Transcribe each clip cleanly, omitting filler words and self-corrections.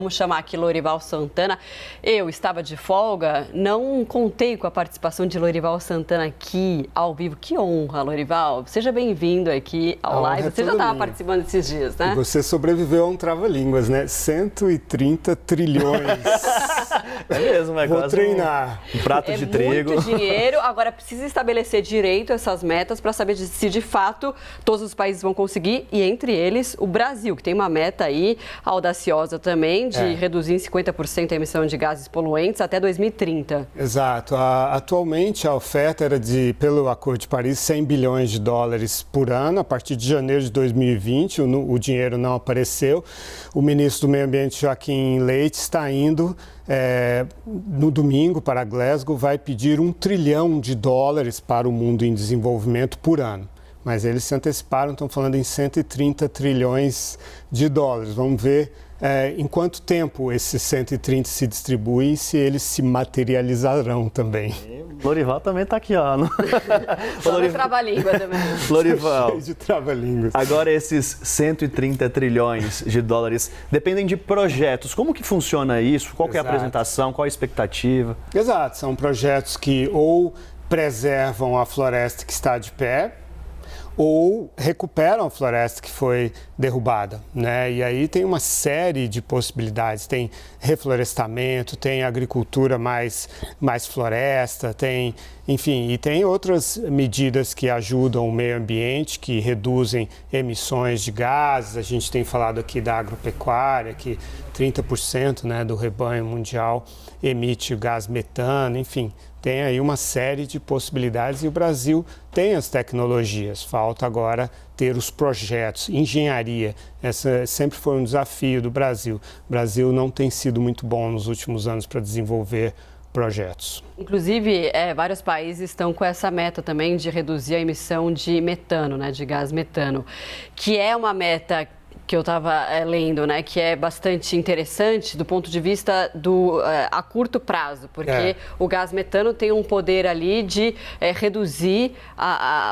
Vamos chamar aqui Lorival Santana. Eu estava de folga, não contei com a participação de Lorival Santana aqui ao vivo. Que honra, Lorival. Seja bem-vindo aqui ao live. Você já estava participando esses dias, né? E você sobreviveu a um trava-línguas, né? 130 trilhões. É mesmo, é Vou quase treinar. um prato de trigo. É muito dinheiro. Agora precisa estabelecer direito essas metas para saber se de fato todos os países vão conseguir, e entre eles o Brasil, que tem uma meta aí audaciosa também de reduzir em 50% a emissão de gases poluentes até 2030. Exato. Atualmente a oferta era pelo Acordo de Paris, 100 bilhões de dólares por ano. A partir de janeiro de 2020, o dinheiro não apareceu. O ministro do Meio Ambiente, Joaquim Leite, está indo no domingo para Glasgow, vai pedir $1 trilhão para o mundo em desenvolvimento por ano. Mas eles se anteciparam, estão falando em 130 trilhões de dólares. Vamos ver em quanto tempo esses 130 se distribuem e se eles se materializarão também. Lorival também está aqui, ó. Só de trava-língua também. Lorival, Cheio de trava-línguas. agora esses 130 trilhões de dólares dependem de projetos. Como que funciona isso? Qual que é a apresentação? Qual a expectativa? Exato, são projetos que ou preservam a floresta que está de pé, ou recuperam a floresta que foi derrubada, né? E aí tem uma série de possibilidades, tem reflorestamento, tem agricultura mais floresta, tem, enfim, e tem outras medidas que ajudam o meio ambiente, que reduzem emissões de gases. A gente tem falado aqui da agropecuária, que 30%, né, do rebanho mundial emite o gás metano, enfim. Tem aí uma série de possibilidades e o Brasil tem as tecnologias. Falta agora ter os projetos, engenharia. Essa sempre foi um desafio do Brasil. O Brasil não tem sido muito bom nos últimos anos para desenvolver projetos. Inclusive, vários países estão com essa meta também de reduzir a emissão de metano, né, de gás metano, que é uma meta que eu estava lendo, né, que é bastante interessante do ponto de vista a curto prazo, porque o gás metano tem um poder ali de reduzir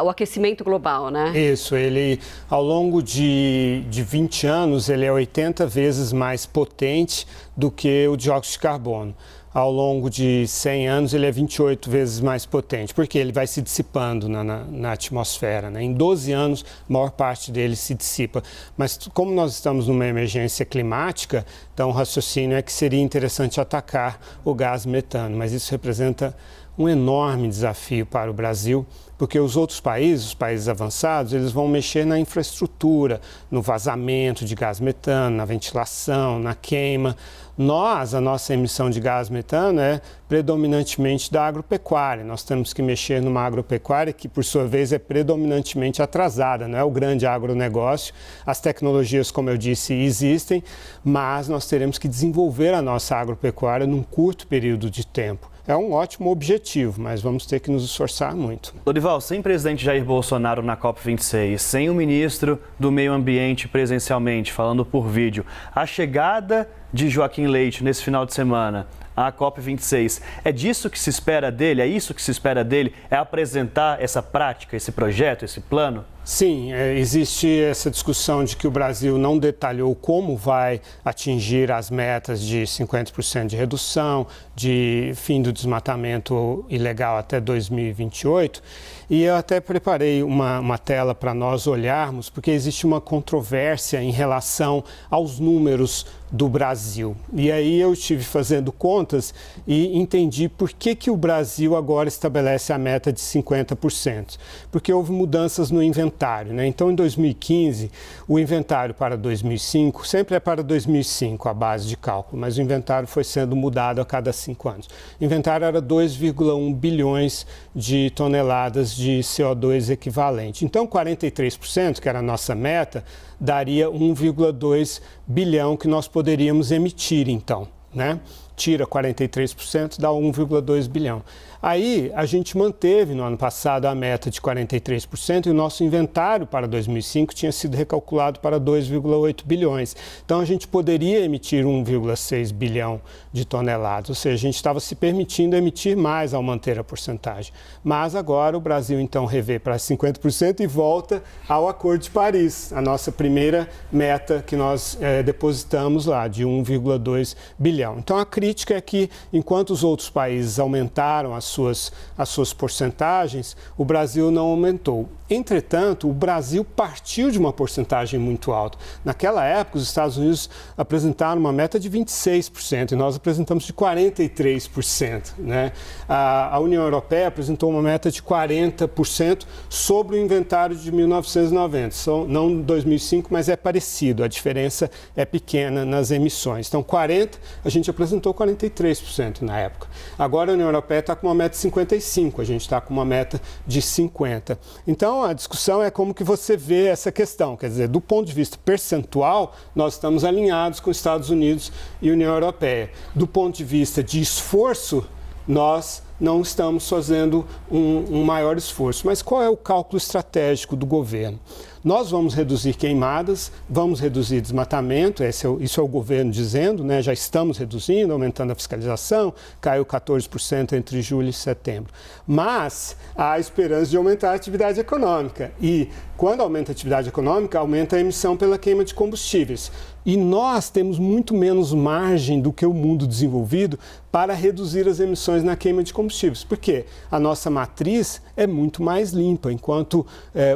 o aquecimento global, né? Isso, ele ao longo de 20 anos, ele é 80 vezes mais potente do que o dióxido de carbono. Ao longo de 100 anos, ele é 28 vezes mais potente, porque ele vai se dissipando na atmosfera, né? Em 12 anos, a maior parte dele se dissipa. Mas como nós estamos numa emergência climática, então o raciocínio é que seria interessante atacar o gás metano, mas isso representa um enorme desafio para o Brasil, porque os outros países, os países avançados, eles vão mexer na infraestrutura, no vazamento de gás metano, na ventilação, na queima. A nossa emissão de gás metano é predominantemente da agropecuária. Nós temos que mexer numa agropecuária que, por sua vez, é predominantemente atrasada, não é o grande agronegócio. As tecnologias, como eu disse, existem, mas nós teremos que desenvolver a nossa agropecuária num curto período de tempo. É um ótimo objetivo, mas vamos ter que nos esforçar muito. Lorival, sem o presidente Jair Bolsonaro na COP26, sem o ministro do Meio Ambiente presencialmente, falando por vídeo, a chegada de Joaquim Leite nesse final de semana à COP26, é disso que se espera dele? É isso que se espera dele? É apresentar essa prática, esse projeto, esse plano? Sim, existe essa discussão de que o Brasil não detalhou como vai atingir as metas de 50% de redução, de fim do desmatamento ilegal até 2028. E eu até preparei uma tela para nós olharmos, porque existe uma controvérsia em relação aos números do Brasil. E aí eu estive fazendo contas e entendi por que o Brasil agora estabelece a meta de 50%. Porque houve mudanças no inventário, né? Então, em 2015, o inventário para 2005, sempre é para 2005 a base de cálculo, mas o inventário foi sendo mudado a cada 5 anos. O inventário era 2,1 bilhões de toneladas de CO2 equivalente. Então, 43%, que era a nossa meta, daria 1,2 bilhão que nós poderíamos emitir, então, né? tira 43%, dá 1,2 bilhão. Aí, a gente manteve no ano passado a meta de 43% e o nosso inventário para 2005 tinha sido recalculado para 2,8 bilhões. Então, a gente poderia emitir 1,6 bilhão de toneladas, ou seja, a gente estava se permitindo emitir mais ao manter a porcentagem. Mas agora o Brasil, então, revê para 50% e volta ao Acordo de Paris, a nossa primeira meta que nós depositamos lá, de 1,2 bilhão. Então, a crítica é que, enquanto os outros países aumentaram as suas porcentagens, o Brasil não aumentou. Entretanto, o Brasil partiu de uma porcentagem muito alta. Naquela época, os Estados Unidos apresentaram uma meta de 26% e nós apresentamos de 43%. Né? A União Europeia apresentou uma meta de 40% sobre o inventário de 1990. Não 2005, mas é parecido. A diferença é pequena nas emissões. Então, 40%, a gente apresentou 43% na época. Agora, a União Europeia está com uma meta de 55%, a gente está com uma meta de 50%. Então, a discussão é como que você vê essa questão. Quer dizer, do ponto de vista percentual, nós estamos alinhados com os Estados Unidos e União Europeia. Do ponto de vista de esforço, nós não estamos fazendo um maior esforço. Mas qual é o cálculo estratégico do governo? Nós vamos reduzir queimadas, vamos reduzir desmatamento, isso é o governo dizendo, né? Já estamos reduzindo, aumentando a fiscalização, caiu 14% entre julho e setembro. Mas há esperança de aumentar a atividade econômica e quando aumenta a atividade econômica, aumenta a emissão pela queima de combustíveis. E nós temos muito menos margem do que o mundo desenvolvido para reduzir as emissões na queima de combustíveis. Por quê? A nossa matriz é muito mais limpa, enquanto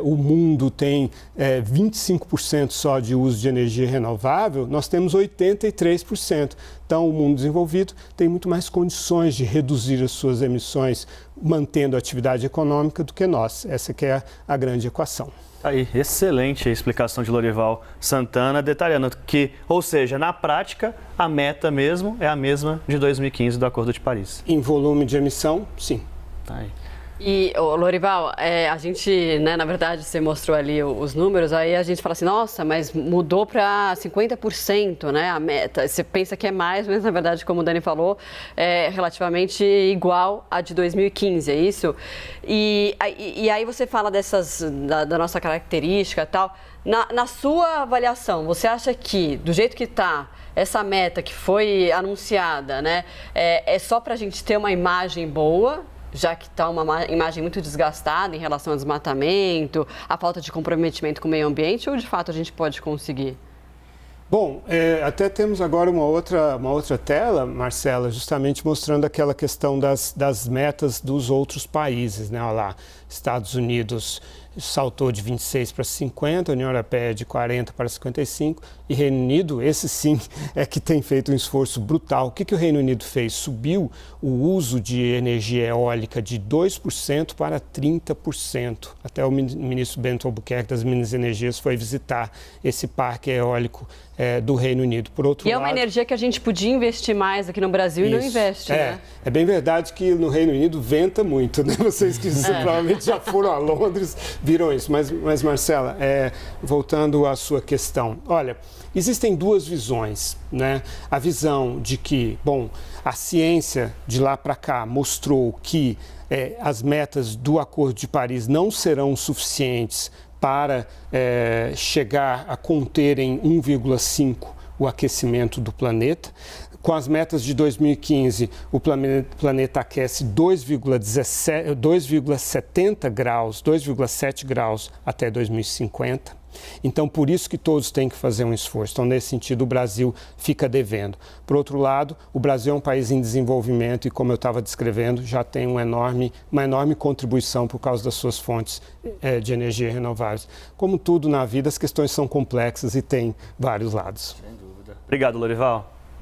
o mundo tem 25% só de uso de energia renovável, nós temos 83%. Então, o mundo desenvolvido tem muito mais condições de reduzir as suas emissões, mantendo a atividade econômica, do que nós. Essa que é a grande equação. Aí, excelente a explicação de Lorival Santana, detalhando que, ou seja, na prática, a meta mesmo é a mesma de 2015 do Acordo de Paris. Em volume de emissão, sim. Tá aí. E, Lorival, a gente, né, na verdade, você mostrou ali os números, aí a gente fala assim, nossa, mas mudou para 50%, né, a meta. Você pensa que é mais, mas na verdade, como o Dani falou, é relativamente igual à de 2015, é isso? E aí você fala da nossa característica e tal. Na sua avaliação, você acha que, do jeito que está, essa meta que foi anunciada, né, é só para a gente ter uma imagem boa, já que está uma imagem muito desgastada em relação ao desmatamento, a falta de comprometimento com o meio ambiente, ou de fato a gente pode conseguir? Bom, até temos agora uma outra tela, Marcela, justamente mostrando aquela questão das metas dos outros países, né? Olha lá, Estados Unidos saltou de 26 para 50, União Europeia de 40 para 55 e Reino Unido, esse sim é que tem feito um esforço brutal. O que o Reino Unido fez? Subiu o uso de energia eólica de 2% para 30%. Até o ministro Bento Albuquerque das Minas e Energias foi visitar esse parque eólico do Reino Unido. Por outro lado, é uma energia que a gente podia investir mais aqui no Brasil e não investe, né? É bem verdade que no Reino Unido venta muito, né? Vocês que provavelmente já foram a Londres viram isso. Mas Marcela, voltando à sua questão, olha, existem duas visões, né? A visão de que, bom, a ciência de lá para cá mostrou que as metas do Acordo de Paris não serão suficientes para chegar a conter em 1,5 o aquecimento do planeta. Com as metas de 2015, o planeta aquece 2,70 graus, 2,7 graus até 2050. Então, por isso que todos têm que fazer um esforço. Então, nesse sentido, o Brasil fica devendo. Por outro lado, o Brasil é um país em desenvolvimento e, como eu estava descrevendo, já tem uma enorme contribuição por causa das suas fontes de energia renováveis. Como tudo na vida, as questões são complexas e têm vários lados. Sem dúvida. Obrigado, Lorival.